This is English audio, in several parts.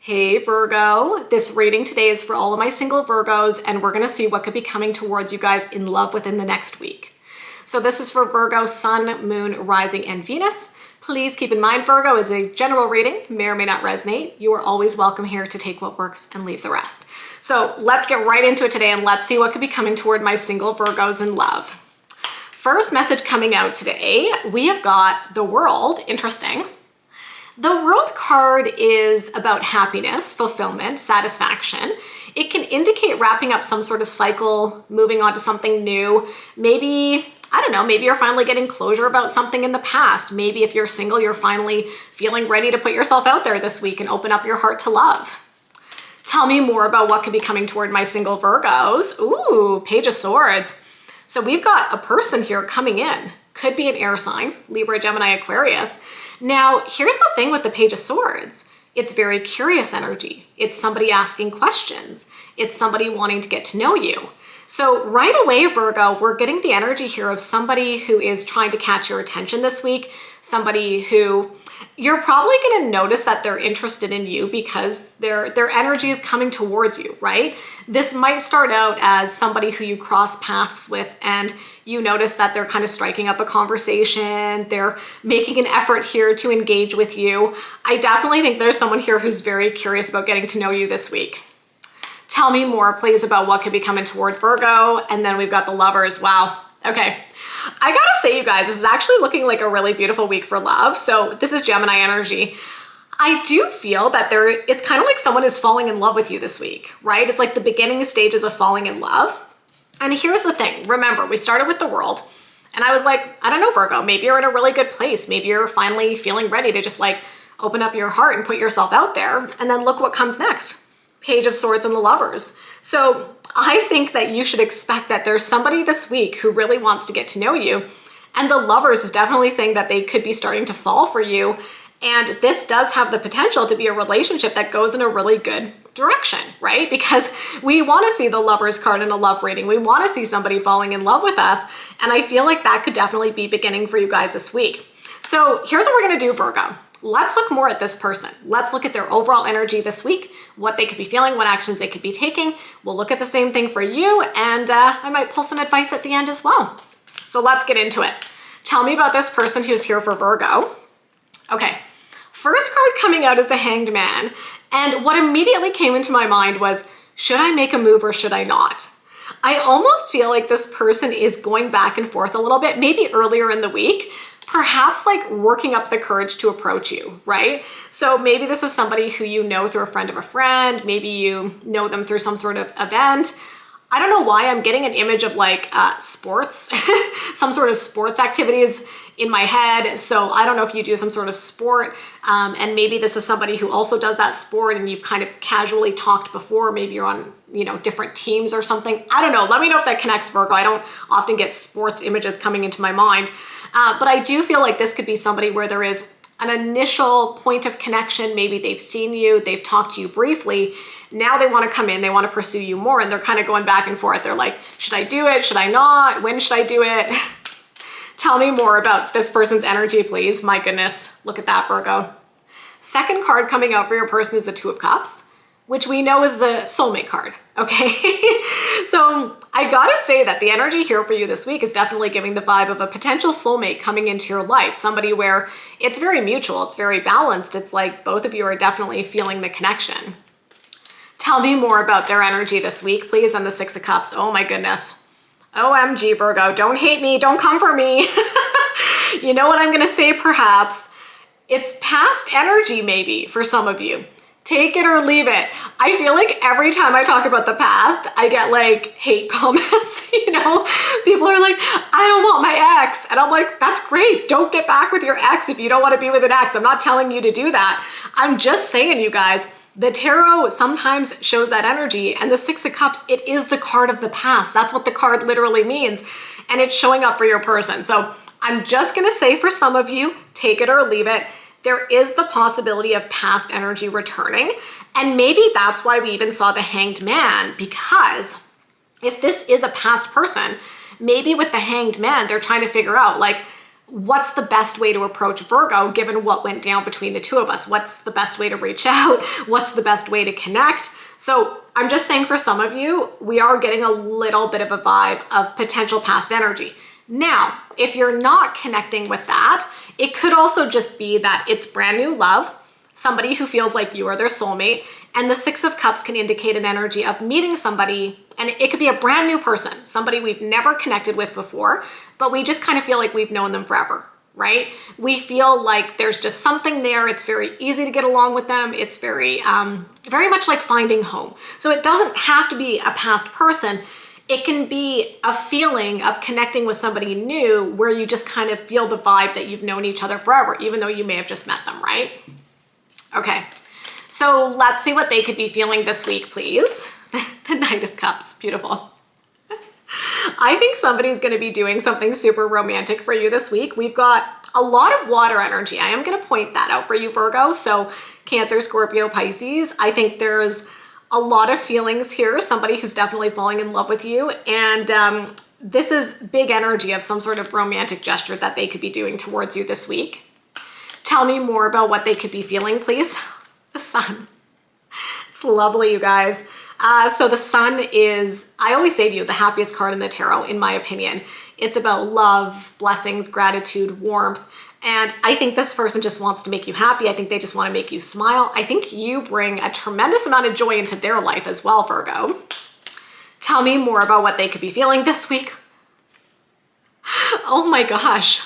Hey Virgo, this reading today is for all of my single Virgos, and we're going to see what could be coming towards you guys in love within the next week. So this is for Virgo, Sun, Moon, Rising, and Venus. Please keep in mind Virgo is a general reading, may or may not resonate. You are always welcome here to take what works and leave the rest. So let's get right into it today and let's see what could be coming toward my single Virgos in love. First message coming out today, we have got the World. Interesting. The World card is about happiness, fulfillment, satisfaction. It can indicate wrapping up some sort of cycle, moving on to something new. Maybe, I don't know, maybe you're finally getting closure about something in the past. Maybe if you're single, you're finally feeling ready to put yourself out there this week and open up your heart to love. Tell me more about what could be coming toward my single Virgos. Ooh, Page of Swords. So we've got a person here coming in. Could be an air sign, Libra, Gemini, Aquarius. Now, here's the thing with the Page of Swords. It's very curious energy. It's somebody asking questions. It's somebody wanting to get to know you. So right away, Virgo, we're getting the energy here of somebody who is trying to catch your attention this week. Somebody who you're probably going to notice that they're interested in you because their energy is coming towards you, right? This might start out as somebody who you cross paths with and you notice that they're kind of striking up a conversation. They're making an effort here to engage with you. I definitely think there's someone here who's very curious about getting to know you this week. Tell me more, please, about what could be coming toward Virgo. And then we've got the Lovers. Wow. Okay. I gotta say, you guys, this is actually looking like a really beautiful week for love. So this is Gemini energy. I do feel that it's kind of like someone is falling in love with you this week, right? It's like the beginning stages of falling in love. And here's the thing. Remember, we started with the World and I was like, I don't know, Virgo, maybe you're in a really good place. Maybe you're finally feeling ready to just like open up your heart and put yourself out there. And then look what comes next. Page of Swords and the Lovers. So I think that you should expect that there's somebody this week who really wants to get to know you. And the Lovers is definitely saying that they could be starting to fall for you. And this does have the potential to be a relationship that goes in a really good direction, right? Because we want to see the Lovers card in a love reading. We want to see somebody falling in love with us. And I feel like that could definitely be beginning for you guys this week. So here's what we're going to do, Virgo. Let's look more at this person. Let's look at their overall energy this week, what they could be feeling, what actions they could be taking. We'll look at the same thing for you, and I might pull some advice at the end as well. So let's get into it. Tell me about this person who's here for Virgo. Okay, first card coming out is the Hanged Man. And what immediately came into my mind was, should I make a move or should I not? I almost feel like this person is going back and forth a little bit, maybe earlier in the week, perhaps like working up the courage to approach you, right? So maybe this is somebody who you know through a friend of a friend. Maybe you know them through some sort of event. I don't know why I'm getting an image of like sports, some sort of sports activities in my head. So I don't know if you do some sort of sport and maybe this is somebody who also does that sport and you've kind of casually talked before. Maybe you're on, different teams or something. I don't know. Let me know if that connects, Virgo. I don't often get sports images coming into my mind. But I do feel like this could be somebody where there is an initial point of connection. Maybe they've seen you, they've talked to you briefly. Now they want to come in, they want to pursue you more, and they're kind of going back and forth. They're like, should I do it? Should I not? When should I do it? Tell me more about this person's energy, please. My goodness, look at that, Virgo. Second card coming out for your person is the Two of Cups, which we know is the soulmate card, okay? So I gotta say that the energy here for you this week is definitely giving the vibe of a potential soulmate coming into your life, somebody where it's very mutual, it's very balanced. It's like both of you are definitely feeling the connection. Tell me more about their energy this week, please, and the Six of Cups. Oh my goodness. OMG, Virgo, don't hate me, don't come for me. You know what I'm gonna say, perhaps? It's past energy maybe for some of you. Take it or leave it. I feel like every time I talk about the past, I get like hate comments, People are like, I don't want my ex. And I'm like, that's great. Don't get back with your ex if you don't want to be with an ex. I'm not telling you to do that. I'm just saying, you guys, the tarot sometimes shows that energy, and the Six of Cups, it is the card of the past. That's what the card literally means. And it's showing up for your person. So I'm just going to say for some of you, take it or leave it. There is the possibility of past energy returning. And maybe that's why we even saw the Hanged Man, because if this is a past person, maybe with the Hanged Man, they're trying to figure out like, what's the best way to approach Virgo given what went down between the two of us? What's the best way to reach out? What's the best way to connect? So I'm just saying for some of you, we are getting a little bit of a vibe of potential past energy. Now, if you're not connecting with that, it could also just be that it's brand new love, somebody who feels like you are their soulmate, and the Six of Cups can indicate an energy of meeting somebody, and it could be a brand new person, somebody we've never connected with before, but we just kind of feel like we've known them forever, right? We feel like there's just something there. It's very easy to get along with them. It's very much like finding home. So it doesn't have to be a past person. It can be a feeling of connecting with somebody new where you just kind of feel the vibe that you've known each other forever, even though you may have just met them, right? Okay, so let's see what they could be feeling this week, please. The Knight of Cups, beautiful. I think somebody's going to be doing something super romantic for you this week. We've got a lot of water energy. I am going to point that out for you, Virgo. So Cancer, Scorpio, Pisces. I think there's a lot of feelings here. Somebody who's definitely falling in love with you. And this is big energy of some sort of romantic gesture that they could be doing towards you this week. Tell me more about what they could be feeling, please. The Sun. It's lovely, you guys. So the Sun is, I always say to you, the happiest card in the tarot, in my opinion. It's about love, blessings, gratitude, warmth. And I think this person just wants to make you happy. I think they just want to make you smile. I think you bring a tremendous amount of joy into their life as well, Virgo. Tell me more about what they could be feeling this week. Oh my gosh.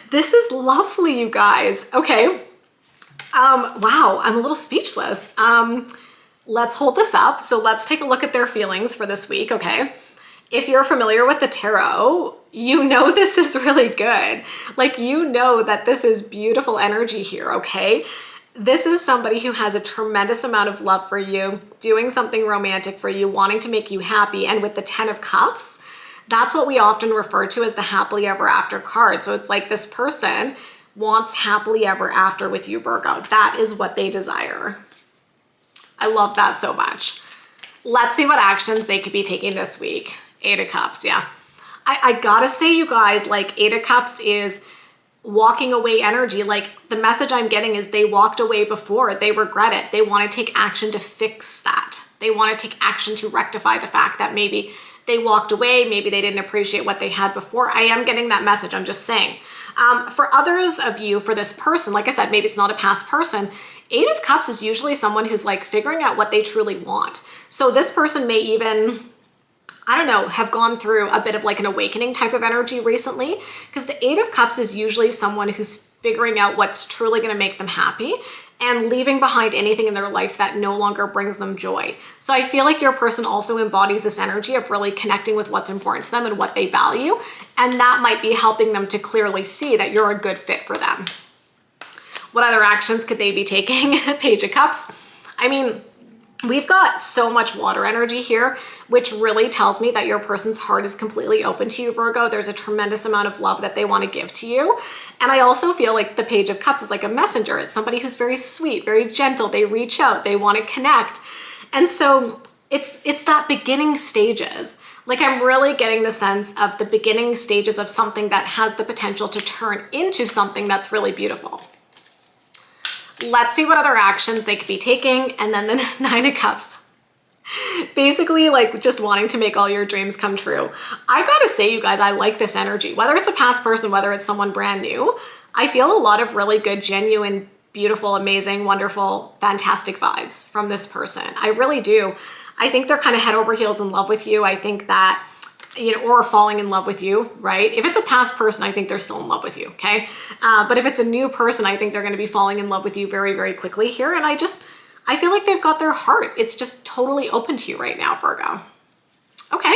This is lovely, you guys. Okay. Wow, I'm a little speechless. Let's hold this up. So let's take a look at their feelings for this week, okay? If you're familiar with the tarot, you know this is really good. Like, you know that this is beautiful energy here, okay? This is somebody who has a tremendous amount of love for you, doing something romantic for you, wanting to make you happy. And with the Ten of Cups, that's what we often refer to as the happily ever after card. So it's like this person wants happily ever after with you, Virgo. That is what they desire. I love that so much. Let's see what actions they could be taking this week. Eight of Cups, yeah. I gotta say, you guys, like, Eight of Cups is walking away energy. Like, the message I'm getting is they walked away before. They regret it. They want to take action to fix that. They want to take action to rectify the fact that maybe they walked away, maybe they didn't appreciate what they had before. I am getting that message, I'm just saying. For others of you, for this person, like I said, maybe it's not a past person. Eight of Cups is usually someone who's like figuring out what they truly want. So this person may even, I don't know, have gone through a bit of like an awakening type of energy recently, because the Eight of Cups is usually someone who's figuring out what's truly going to make them happy and leaving behind anything in their life that no longer brings them joy. So I feel like your person also embodies this energy of really connecting with what's important to them and what they value. And that might be helping them to clearly see that you're a good fit for them. What other actions could they be taking? Page of Cups. I mean, we've got so much water energy here, which really tells me that your person's heart is completely open to you, Virgo. There's a tremendous amount of love that they want to give to you. And I also feel like the Page of Cups is like a messenger. It's somebody who's very sweet, very gentle. They reach out, they want to connect. And so it's that beginning stages. Like, I'm really getting the sense of the beginning stages of something that has the potential to turn into something that's really beautiful. Let's see what other actions they could be taking. And then the Nine of Cups. Basically, like, just wanting to make all your dreams come true. I gotta say, you guys, I like this energy. Whether it's a past person, whether it's someone brand new, I feel a lot of really good, genuine, beautiful, amazing, wonderful, fantastic vibes from this person. I really do. I think they're kind of head over heels in love with you. I think that, you know, or falling in love with you, right? If it's a past person, I think they're still in love with you, okay? But if it's a new person, I think they're going to be falling in love with you very, very quickly here. And I feel like they've got their heart. It's just totally open to you right now, Virgo. Okay.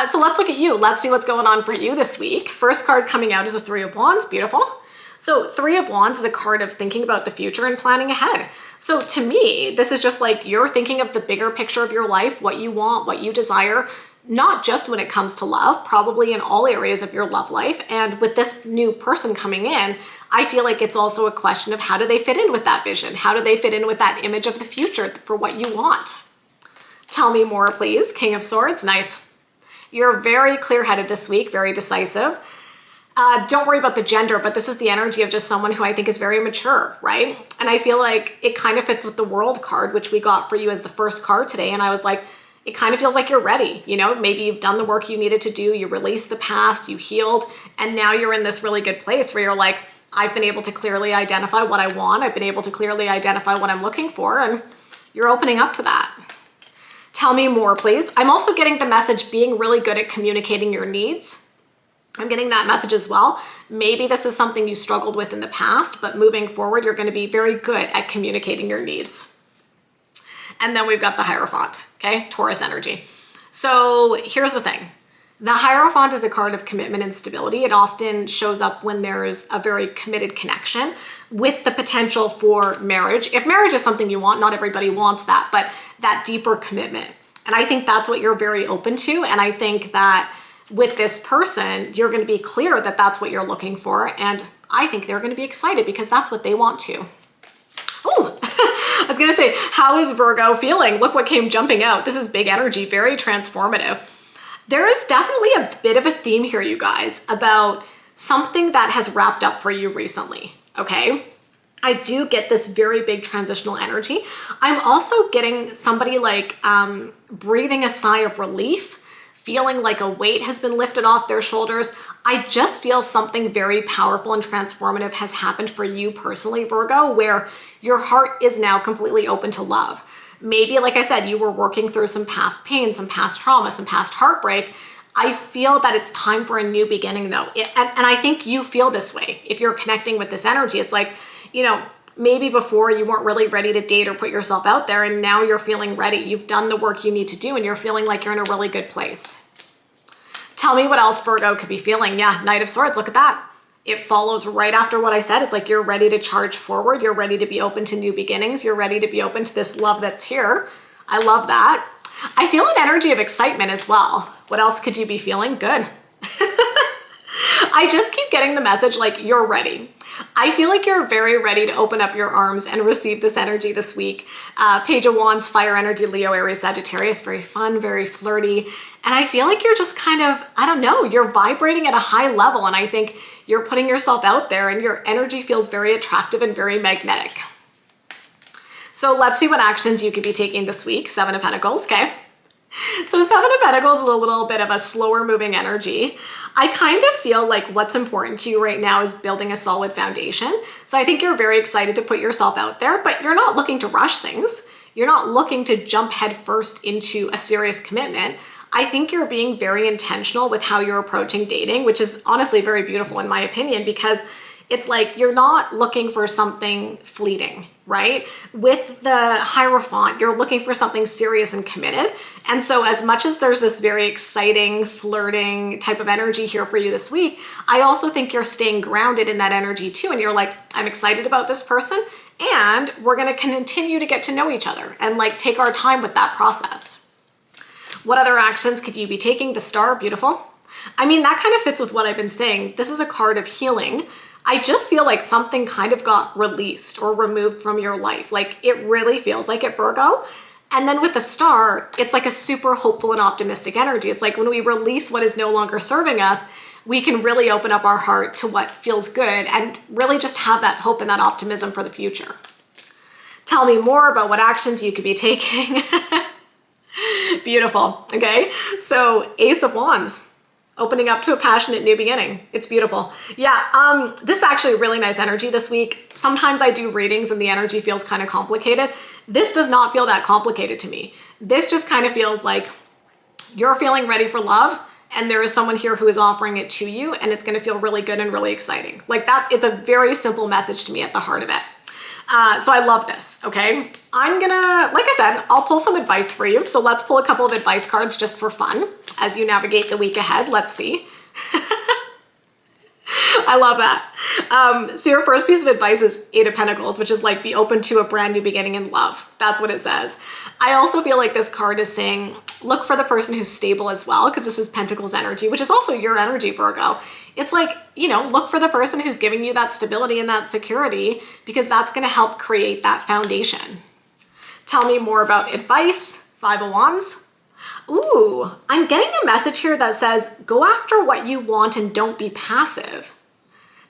So let's look at you. Let's see what's going on for you this week. First card coming out is a Three of Wands. Beautiful. So Three of Wands is a card of thinking about the future and planning ahead. So to me, this is just like you're thinking of the bigger picture of your life, what you want, what you desire, not just when it comes to love, probably in all areas of your love life. And with this new person coming in, I feel like it's also a question of how do they fit in with that vision? How do they fit in with that image of the future for what you want? Tell me more, please. King of Swords, nice. You're very clear-headed this week, very decisive. Don't worry about the gender, but this is the energy of just someone who I think is very mature, right? And I feel like it kind of fits with the World card, which we got for you as the first card today. And I was like, it kind of feels like you're ready. You know, maybe you've done the work you needed to do. You released the past, you healed, and now you're in this really good place where you're like, I've been able to clearly identify what I want. I've been able to clearly identify what I'm looking for, and you're opening up to that. Tell me more, please. I'm also getting the message being really good at communicating your needs. I'm getting that message as well. Maybe this is something you struggled with in the past, but moving forward, you're going to be very good at communicating your needs. And then we've got the Hierophant, okay? Taurus energy. So here's the thing. The Hierophant is a card of commitment and stability. It often shows up when there's a very committed connection with the potential for marriage. If marriage is something you want, not everybody wants that, but that deeper commitment. And I think that's what you're very open to. And I think that with this person, you're going to be clear that that's what you're looking for. And I think they're going to be excited because that's what they want to. Oh, I was going to say, how is Virgo feeling? Look what came jumping out. This is big energy, very transformative. There is definitely a bit of a theme here, you guys, about something that has wrapped up for you recently, okay? I do get this very big transitional energy. I'm also getting somebody like breathing a sigh of relief, feeling like a weight has been lifted off their shoulders. I just feel something very powerful and transformative has happened for you personally, Virgo, where your heart is now completely open to love. Maybe, like I said, you were working through some past pain, some past trauma, some past heartbreak. I feel that it's time for a new beginning though. And I think you feel this way. If you're connecting with this energy, it's like, you know, maybe before you weren't really ready to date or put yourself out there, and now you're feeling ready. You've done the work you need to do and you're feeling like you're in a really good place. Tell me what else Virgo could be feeling. Yeah, Knight of Swords, look at that. It follows right after what I said. It's like you're ready to charge forward. You're ready to be open to new beginnings. You're ready to be open to this love that's here. I love that. I feel an energy of excitement as well. What else could you be feeling? Good. I just keep getting the message like you're ready. I feel like you're very ready to open up your arms and receive this energy this week. Page of Wands, fire energy, Leo, Aries, Sagittarius, very fun, very flirty. And I feel like you're just kind of, I don't know, you're vibrating at a high level. And I think you're putting yourself out there and your energy feels very attractive and very magnetic. So let's see what actions you could be taking this week. Seven of Pentacles, okay? So Seven of Pentacles is a little bit of a slower moving energy. I kind of feel like what's important to you right now is building a solid foundation. So I think you're very excited to put yourself out there, but you're not looking to rush things. You're not looking to jump headfirst into a serious commitment. I think you're being very intentional with how you're approaching dating, which is honestly very beautiful in my opinion, because it's like you're not looking for something fleeting, right? With the Hierophant, you're looking for something serious and committed. And so as much as there's this very exciting, flirting type of energy here for you this week, I also think you're staying grounded in that energy too. And you're like, I'm excited about this person and we're going to continue to get to know each other and like take our time with that process. What other actions could you be taking? The Star, beautiful. I mean, that kind of fits with what I've been saying. This is a card of healing. I just feel like something kind of got released or removed from your life. Like it really feels like it, Virgo. And then with the Star, it's like a super hopeful and optimistic energy. It's like when we release what is no longer serving us, we can really open up our heart to what feels good and really just have that hope and that optimism for the future. Tell me more about what actions you could be taking. Beautiful. Okay. So Ace of Wands. Opening up to a passionate new beginning. It's beautiful. Yeah, this is actually really nice energy this week. Sometimes I do readings and the energy feels kind of complicated. This does not feel that complicated to me. This just kind of feels like you're feeling ready for love and there is someone here who is offering it to you and it's going to feel really good and really exciting. Like that, it's a very simple message to me at the heart of it. So I love this, okay? I'm gonna, like I said, I'll pull some advice for you. So let's pull a couple of advice cards just for fun as you navigate the week ahead. Let's see. I love that. So your first piece of advice is Eight of Pentacles, which is like be open to a brand new beginning in love. That's what it says. I also feel like this card is saying, look for the person who's stable as well, because this is Pentacles energy, which is also your energy, Virgo. It's like, you know, look for the person who's giving you that stability and that security, because that's going to help create that foundation. Tell me more about advice. Five of Wands. Ooh, I'm getting a message here that says, go after what you want and don't be passive.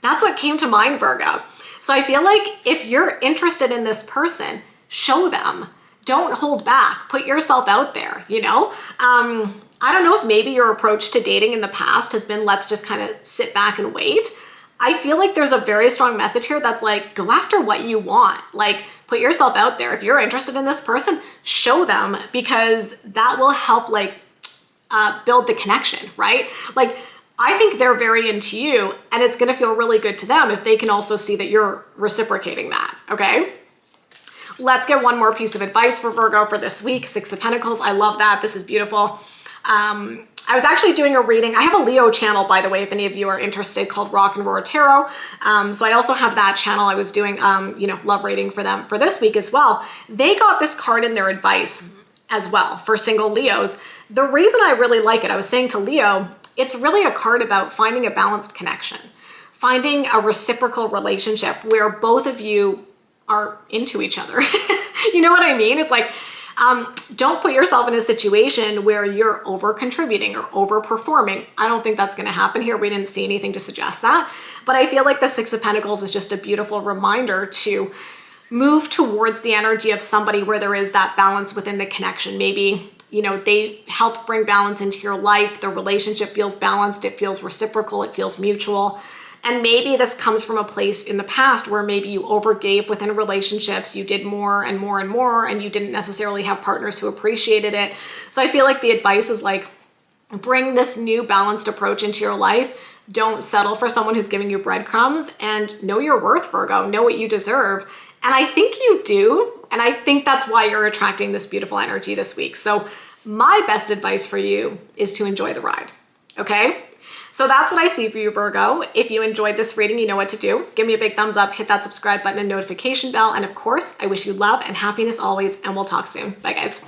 That's what came to mind, Virgo. So I feel like if you're interested in this person, show them. Don't hold back. Put yourself out there, you know? I don't know if maybe your approach to dating in the past has been, let's just kind of sit back and wait. I feel like there's a very strong message here that's like, go after what you want. Like, put yourself out there. If you're interested in this person, show them, because that will help like build the connection, right? Like, I think they're very into you, and it's going to feel really good to them if they can also see that you're reciprocating that, okay? Let's get one more piece of advice for Virgo for this week. Six of Pentacles. I love that. This is beautiful. I was actually doing a reading. I have a Leo channel, by the way, if any of you are interested, called Rock and Roar Tarot. So I also have that channel. I was doing, love reading for them for this week as well. They got this card in their advice as well for single Leos. The reason I really like it, I was saying to Leo, it's really a card about finding a balanced connection, finding a reciprocal relationship where both of you are into each other. You know what I mean? It's like, don't put yourself in a situation where you're over contributing or over performing. I don't think that's going to happen here. We didn't see anything to suggest that. But I feel like the Six of Pentacles is just a beautiful reminder to move towards the energy of somebody where there is that balance within the connection. Maybe, you know, they help bring balance into your life. The relationship feels balanced. It feels reciprocal. It feels mutual. And maybe this comes from a place in the past where maybe you overgave within relationships, you did more and more and more, and you didn't necessarily have partners who appreciated it. So I feel like the advice is like, bring this new balanced approach into your life. Don't settle for someone who's giving you breadcrumbs, and know your worth, Virgo. Know what you deserve. And I think you do. And I think that's why you're attracting this beautiful energy this week. So my best advice for you is to enjoy the ride. Okay? So that's what I see for you, Virgo. If you enjoyed this reading, you know what to do. Give me a big thumbs up, hit that subscribe button and notification bell. And of course, I wish you love and happiness always, and we'll talk soon. Bye, guys.